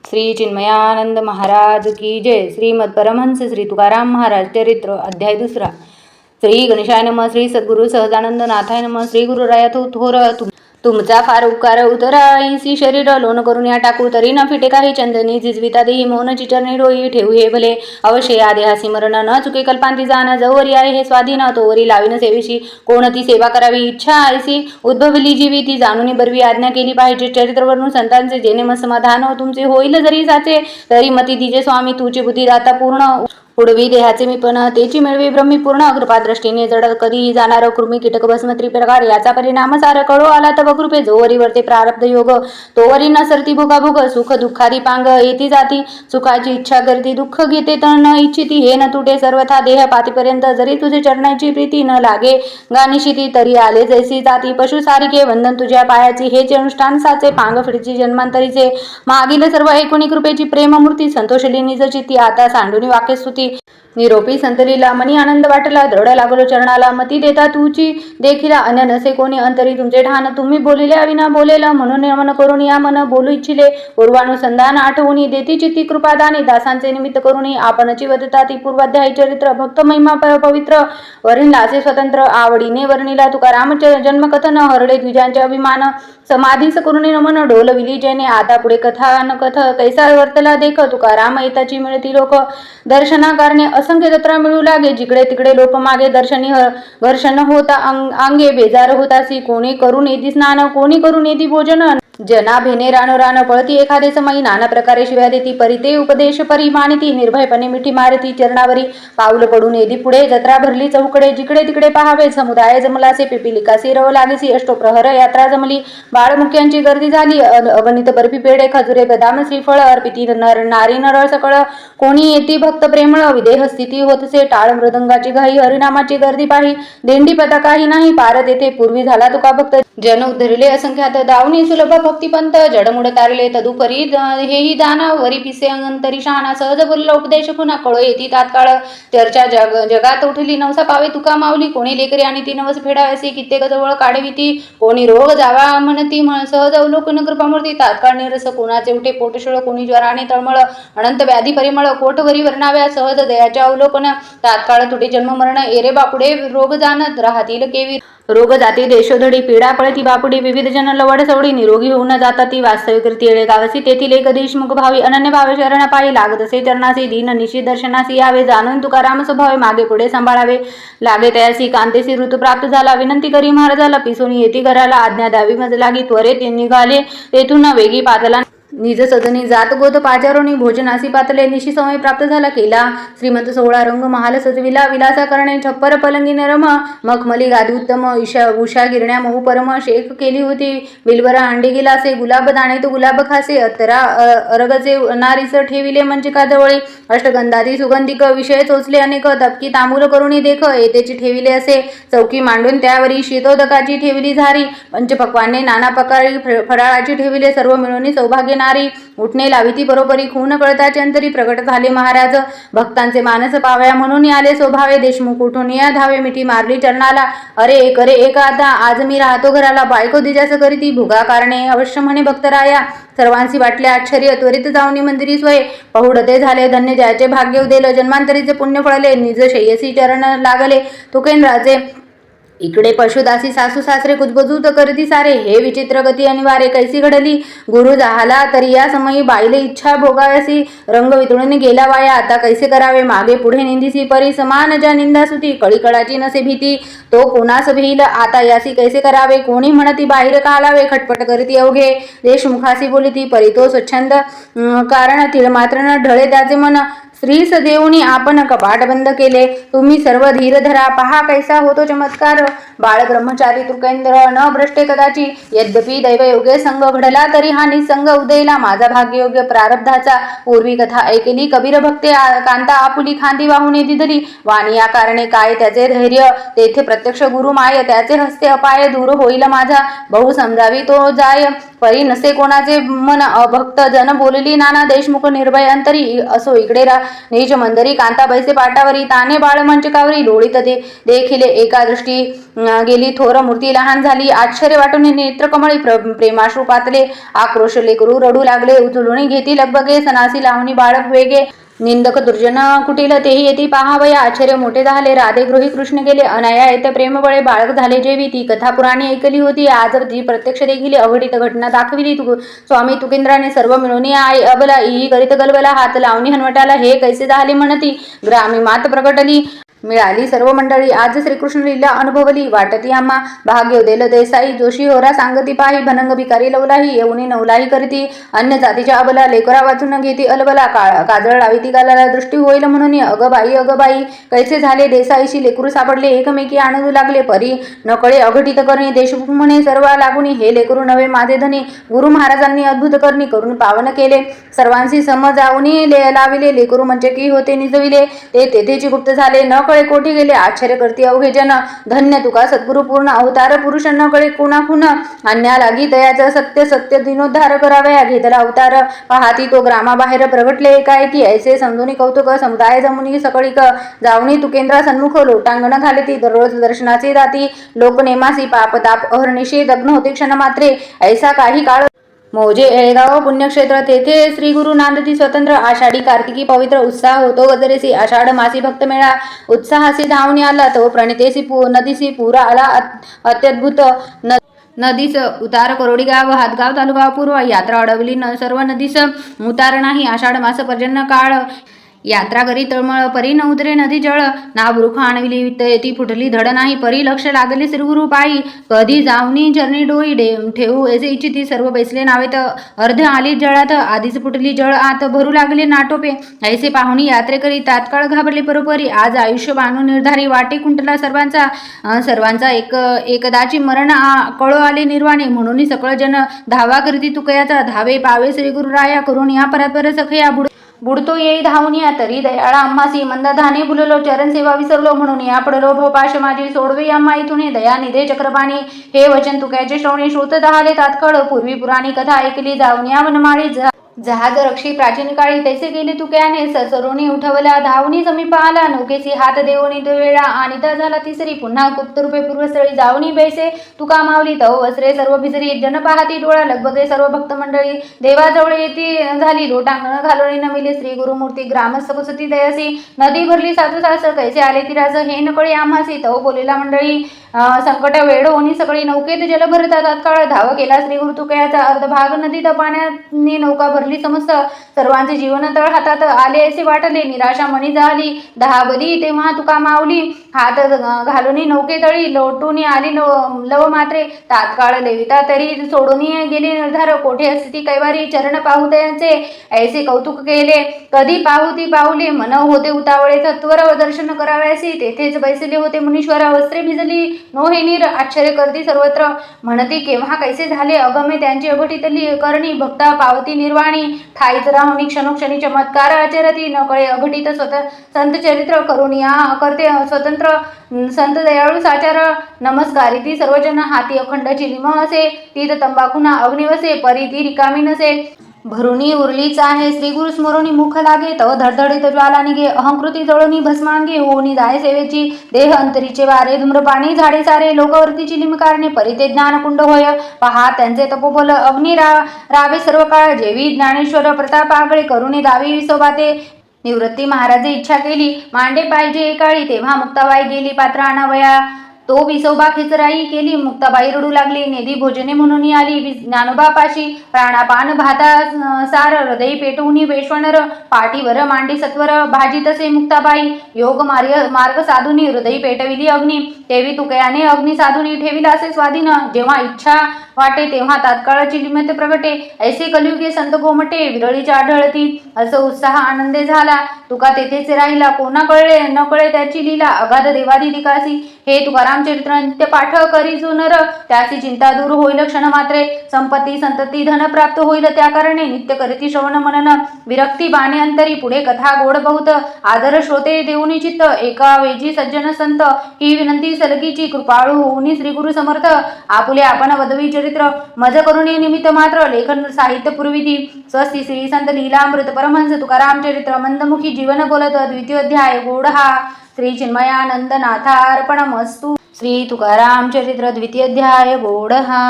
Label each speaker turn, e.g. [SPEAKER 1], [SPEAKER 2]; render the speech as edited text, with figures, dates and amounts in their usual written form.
[SPEAKER 1] श्री चिन्मयानंद महाराज की जय। श्रीमद परमहंस श्री तुकाराम महाराज चरित्र अध्याय 2। श्री गणेशाय नमः। श्री सद्गुरु सहजानंद नाथाय नमः। श्री गुरुराया थोर तुमचा फार उपकार उतराईसी शरीर लोन करून या टाकू तरी न फिटे काही चंदनी झिजविता देही मौनची चरणी डोई ठेवू हे भले अवश्य या देहासी मरण न चुके कल्पांती जाण जवरी आहे हे स्वाधीन तोवरी लावीन सेवेशी कोणती सेवा करावी इच्छा आयसी उद्भवली जीवी ती जाणून बरवी आज्ञा केली पाहिजे चरित्रवरून संतांचे जेणे मग समाधान तुमचे होईल जरी जाचे तरी मती दिजे स्वामी तुझी बुद्धी दाता पूर्ण उडवी देहाचे मी पण तेची मिळवी ब्रह्मी पूर्ण कृपादृष्टीने जड कधीही जाणार कृमी कीटक भस्म त्रिप्रकार याचा परिणाम सार कळो आला तव कृपे जोवरी वरते प्रारब्ध योग तोवरी न सरती भोगाभोग सुख दुःखादी पांग येती जाती सुखाची इच्छा करती दुःख घेते तर न इच्छिती हे न तुटे सर्वथा देह पातीपर्यंत जरी तुझे चरणाची प्रीती न लागे गानिशिती तरी आले जैसी जाती पशु सारिके वंदन तुझ्या पायाची हेचे अनुष्ठान साचे पांग फिडची जन्मांतरीचे मागील सर्व एकूणी कृपेची प्रेममूर्ती संतोषली निज चित्ती आता सांडुनी वाक्य स्तुती निरोपी संतलीला मनी आनंद वाटला दृढ लागलो चरणाला मती देता तुची देखिला अन्य नसे कोणी अंतरी तुमचे ठाण तुम्ही बोलिल्या विना बोलेला म्हणून मन करून या मन बोलू इच्छिले पूर्वानुसंधान आठवणी देती चित्ती कृपादानी दासांचे निमित्त करून आपणची वदता ती पूर्वाध्यायी चरित्र भक्त महिमा पवित्र वरील स्वतंत्र आवडीने वर्णिला तुकाराम जन्मकथन हरडे द्विजांचे अभिमान समाधीस करून नमन डोलविली जेने आता पुढे कथा न कथ कैसा वर्तला देख तुकाराम येताची मिळती लोक दर्शना कारणे असंख्य जत्रा मिळू लागे जिकडे तिकडे लोक मागे दर्शनी घर्षण होता अंगे बेजार होतासी कोणी करून येती स्नान कोणी करून येती भोजन जना भेने रान पळती एखादे समयी नाना प्रकारे शिव्या देती परिते उपदेश परिमानिती निर्भयपणे मिठी मारती चरणावरी पाऊल पडून येदी पुढे जत्रा भरली चौकडे जिकडे तिकडे पहावे समुदाय जमलासे पिपिलिकासी रव लागेसी अष्टोप्रहर यात्रा जमली बाळमुख्यांची गर्दी झाली अगणित बर्फी पेढे खजुरे बदाम श्रीफळ अर्पिती नारी नरळ सकळ कोणी येती भक्त प्रेमळ विदेह स्थिती होतसे टाळ मृदंगाची घाई हरिनामाची गर्दी पाही दिंडी पताकाही नाही पार तेथे पूर्वी झाला तुका भक्त जन उद्धरले असंख्यात दावणी सुलभ भक्तिपंत जडमुड तारले तदुपरी हेही दान वरी पिसे अंतरी शहाणा सहज बोलला उपदेश पुन्हा कळो येती तात्काळ चर्चा जगात उठली नवसा पावे तुका माऊली कोणी लेकरी आणि ती नवस फेडावसी कित्येक जवळ काढविती कोणी रोग जावा म्हणती सहज अवलोकन कृपामूर्ती तात्काळ निरस कोणाचे उठे पोटशळ कोणी ज्वराने तळमळ अनंत व्याधी परिमळ कोटवरी वर्णाव्या सहज दयाच्या अवलोकन तात्काळ तुटे जन्म मरण एरे बापुडे रोग जाणत राहतील केवी रोग जाती देशोधडी पीडा पळती बापुडी विविध जन लवड सवडी निरोगी होऊन जाता ती वास्तविक येळे गावसी तेथील एक देशमुख भावी अनन्य भावे शरण पायी लागतसे चरणासी दीन निशी दर्शनासी यावे जाणून तुकाराम स्वभावे मागे पुढे सांभाळावे लागे तयासी कांतेसी ऋतू प्राप्त झाला विनंती करी महाराजाला पिसून येती घराला आज्ञा द्यावी मज लागी त्वरेत निघाले तेथून वेगी पातला निज सदनी जात गोद पाचारोनी भोजनासी पातले निशी समय प्राप्त झाला केला श्रीमंत सोहळा रंग महाल सजविला विलासा करणे छप्पर पलंगी नरम मखमली गादी उत्तम उषा गिरण्या मऊ परम शेक केली होती बिलबरा अंडी गिलासे गुलाब दाणे तो गुलाब खासे अत्तरा अरगचे नारीस ठेविले मंचिका जवळी अष्टगंधादी सुगंधिक विषय चोचले अनेक तपकी तांबूल करुणी देख येतेची ठेविले असे चौकी मांडून त्यावरी शीतोदकाची ठेविली झारी पंचपक्वाने नाना प्रकारी फराळाची ठेविले सर्व मिळून सौभाग्य नारी उठणे लाविती बरोबरी खून कळताचे अंतरी प्रगट झाले महाराज भक्तांचे मानस पावया म्हणून आले स्वभावे देशमुख उठून या धावे मिठी मारली चरणाला अरे एक आता आज मी राहतो घराला बायको दिजास करीती भुगा कारणे अवश्य म्हणे भक्तराया सर्वांसी वाटले आश्चर्य त्वरित जाऊनी मंदिरी सोय पहुडते झाले धन्य ज्याचे भाग्य उदेल जन्मांतरीचे पुण्य फळले निज शय्यसी चरण लागले तुकेंद्राचे इकडे पशुदासी सासू सासरे कुजबजूत करती सारे हे विचित्र गती अनिवार्य कैसी घडली गुरु जाहाला तरी या समयी बाईले इच्छा भोगाव्यासी रंग वितळून गेला वाया आता कैसे करावे मागे पुढे निंदिसी परी समान ज्या निंदा सुती कळीकळाची नसे भीती तो कोणास भिल आता यासी कैसे करावे कोणी म्हणती बाहेर कालावे खटपट करती अवघे देशमुखासी बोलिती परी तो स्वच्छंद कारण तिळ मात्र न ढळे त्याचे मन श्रीस देऊनी आपण कपाट बंद केले तुम्ही सर्व धीर धरा पहा कैसा होतो चमत्कार बाळ ब्रह्मचारी तुकेंद्र न भ्रष्टे कदाची यद्यपि दैवयोगे संग घडला तरी हा निसंग उदयला माझा भाग्ययोग्य प्रारब्धाचा पूर्वी कथा ऐकली कबीर भक्ते कांता आपुली खांदी वाहून दिधली वाणी या कारणे काय त्याचे धैर्य तेथे प्रत्यक्ष गुरु माय त्याचे हस्ते अपाय दूर होईल माझा बहु समजावी तो जाय परी नसे कोणाचे मन अभक्त जन बोलली नाना देशमुख निर्भय अंतरी असो इकडे नीच मंदरी कांता बैसे पाटावरी ताने बाळ मंचकावरी लोळीत देखिले एका दृष्टी गेली थोर मूर्ती लहान झाली आश्चर्य वाटून नेत्र कमळी प्रेमाश्रू पातले आक्रोश लेकरू रडू लागले उचलून घेती लगबगे सनासी लावणी बाळक वेगे निंदक दुर्जन कुटील तेही येती पाहावया आश्चर्य मोठे झाले राधे गृही कृष्ण गेले अनाया येते प्रेमबळे बाळक झाले जेवी ती कथा पुराणी ऐकली होती आज ती प्रत्यक्ष देखील अघटित घटना दाखविली स्वामी तुकेंद्राने सर्व मिळून आई अबला ई करीत गलबला हात लावणी हनवटाला हे कैसे झाले म्हणती ग्रामी मात प्रकटली मिळाली सर्व मंडळी आज श्रीकृष्ण लीला अनुभवली वाटती आम्हा भाग्य देल देसाई जोशी होरा सांगती पाही भनंग भिकारी लवलाही येऊनी नवलाही करीती अन्य जातीच्या अबला लेकरा वाचून घेती अलबला काजळ लाविती गालाला दृष्टी होईल म्हणून अगबाई कैसे झाले देसाईशी लेकरू सापडले एकमेकी आणू लागले परी नकळे अघटित करणे देशमुख म्हणे सर्व लागुनी हे लेकरू नवे माझे धनी गुरु महाराजांनी अद्भुत करणी करून पावन केले सर्वांशी समजावूनी लाविले लेकरू म्हणजे की होते निजविले ते तेथेची गुप्त झाले न कळे कोठी गेले आश्चर्य करती अवघे जन धन्य तुका सद्गुरु पूर्ण अवतार पुरुष न कळे कुणाकुण अन्या लागी दयाचं सत्य दिनोद्धार करावया घेतला अवतार पाहाती तो ग्रामाबाहेर प्रगटले एकाएकी ऐसे समजून कौतुक समुदाय जमुनी सकळीक जावणी तुकेंद्रा सन्मुख लोटांगण घालती दररोज दर्शनाचे जाती लोकनेमासी पापताप अहर्निशी दग्न होते क्षण मात्रे ऐसा काही काळ मोजे एळेगाव पुण्यक्षेत्र तेथे श्री गुरु नांदती स्वतंत्र आषाढी कार्तिकी पवित्र उत्साह होतो गजरेसी आषाढ मासी भक्त मेळा उत्साहासी धावणी आला तो प्रणितेसी नदीसी पूर आला अत्यद्भुत नदीस उतार करोडी गाव हातगाव तालुका पूर्व यात्रा अडवली सर्व नदीस उतार नाही आषाढ मास पर्जन्य काळ यात्रा करी तळमळ परी न उतरे नदी जळ ना बुरुख आणविली ती फुटली धड नाही परी लक्ष लागले श्रीगुरु पायी कधी जावनी चरणी डोई ठेवू ऐसे इच्छिती सर्व बैसले नावेत अर्ध आली जळात आधीच फुटली जळ आत भरू लागले नाटोपे ऐसे पाहुणी यात्रेकरी तात्काळ घाबरले परोपरी आज आयुष्य बांधून निर्धारी वाटे कुंटला सर्वांचा एकदाची मरण कळो आले निर्वाणी म्हणून सकळ जन धावा करीती तुकयाचा धावे पावे श्रीगुरुराया करून या परस्पर सखया बुडतो येई धावनिया तरी दयाळा आम्हासी मंदधाने बुललो चरण सेवा विसरलो म्हणून या पडलो भोपाश माझी सोडवे आम्हा इथून दया निधे चक्रपाणी हे वचन तुक्याचे श्रवणे श्रोत दहाले तात्काळ पूर्वी पुराणी कथा ऐकली जावनिया वनमाळी जहाज रक्षी प्राचीन काळी तैसे गेले तुक्याने सरोनी उठवला धावणी समीप आला नौकेसी हात देवणी वेळा आणिता झाला तिसरी पुन्हा गुप्त रूपे पूर्वस्थळी जावणी बैसे तुका मावली तव वस्त्रे सर्व भिजरी जन पाहती डोळा लगबगे सर्व भक्त मंडळी देवाजवळ येती झाली लोटांगण घालोणी नमिले श्री गुरुमूर्ती ग्रामस्थ कुसती दयासी नदी भरली साधू सास कैसे आले तिराज हे नकळे आम्हासी तव बोलेला मंडळी संकट वेळ होणी सगळी नौकेत जल भरता तात्काळ धाव केला श्री गुरु तुकयाचा अर्धभाग नदीत पाण्याने नौका भरली समस्त सर्वांचे जीवन तळ हातात आले असे वाटले निराशा मनी झाली दहाबली तेव्हा तुका मावली हात घालून नौकेतळी लोटून आली लव मात्रे तात्काळ लेविता तरी सोडून गेली निर्धार कोठे असती कैवारी चरण पाहू त्यांचे ऐसे कौतुक केले कधी पाहू ती पाहुले मन होते उतावळे तत्वर दर्शन करावयासी तेथेच बैसले होते मुनीश्वर वस्त्रे भिजली नो हे नीर आश्चर्य करती सर्वत्र म्हणती केव्हा कैसे झाले अगमे त्यांची अघटितली करणी भक्ता पावती निर्वाणी ठाईच राहुनी क्षणोक्षणी चमत्कार आचरती न कळे अघटित संत चरित्र करून या करते स्वतंत्र संत दयाळू साचार नमस्कारी ती सर्वजन हाती अखंड चिलिम असे तीत तंबाखुना अग्निवसे परी ती रिकामी नसे भरुणी उरलीच आहे श्री गुरु स्मरोणी मुख लागे तव धडधडीत ज्वाला निघे अहंकृती जळोनी भस्मांगे होऊनी जाय सेवेची देह अंतरीचे वारे धूम्रपाणी झाडे सारे लोकवर्तीची लिमकारणे परिते ज्ञानकुंड होय पहा त्यांचे तपोबल अग्नी रावे सर्व काळ जेवी ज्ञानेश्वर प्रताप आगळे करुणी दावी विसोबाते निवृत्ती महाराजे इच्छा केली मांडे पाहिजे एकाळी तेव्हा मुक्ताबाई गेली पात्र आणावया तो विसोबा खिचराई केली मुक्ताबाई रडू लागली नेदी भोजने म्हणून आली ज्ञानोबापाशी प्राणापान भाता सार हृदय पेटवून वेश्वणर पाठीवर मांडी सत्वर भाजी तसे मुक्ताबाई योग मार्ग साधुनी हृदय पेटविली अग्नी तेवी तुकयाने अग्नी साधुनी ठेविला असे स्वाधीन जेव्हा इच्छा वाटे तेव्हा तात्काळाची लिमत प्रगटे ऐसे कलियुगे संत गोमटे विरळीच्या आढळती असं उत्साह आनंदे झाला तुका तेथेच राहिला कोणा कळले न कळे त्याची लीला अगाध देवादी दिकासी हे तुकाराम चरित्र नित्य पाठ करी जुनर त्याची चिंता दूर होईल क्षण मात्रे संपत्ती संतती धन प्राप्त होईल त्या कारणे नित्य करीती श्रवण मनन विरक्ती बाणे अंतरी पुढे कथा गोड बहुत आदर श्रोते देऊनी चित्त एका वेजी सज्जन संत ही विनंती सलगीची कृपाळू होऊनी श्री गुरु समर्थ आपुले आपण वदवी चरित्र मज करुणी निमित्त मात्र लेखन साहित्य पूर्वीती स्वस्ती श्री संत लीलामृत परमहंस तुकाराम चरित्र मंदमुखी जीवन बोलत द्वितीय अध्याय गोडहा श्री चिन्मयानंद नाथार्पणमस्तु। श्री तुकाराम चरित्र द्वितीय अध्याय गोडहा।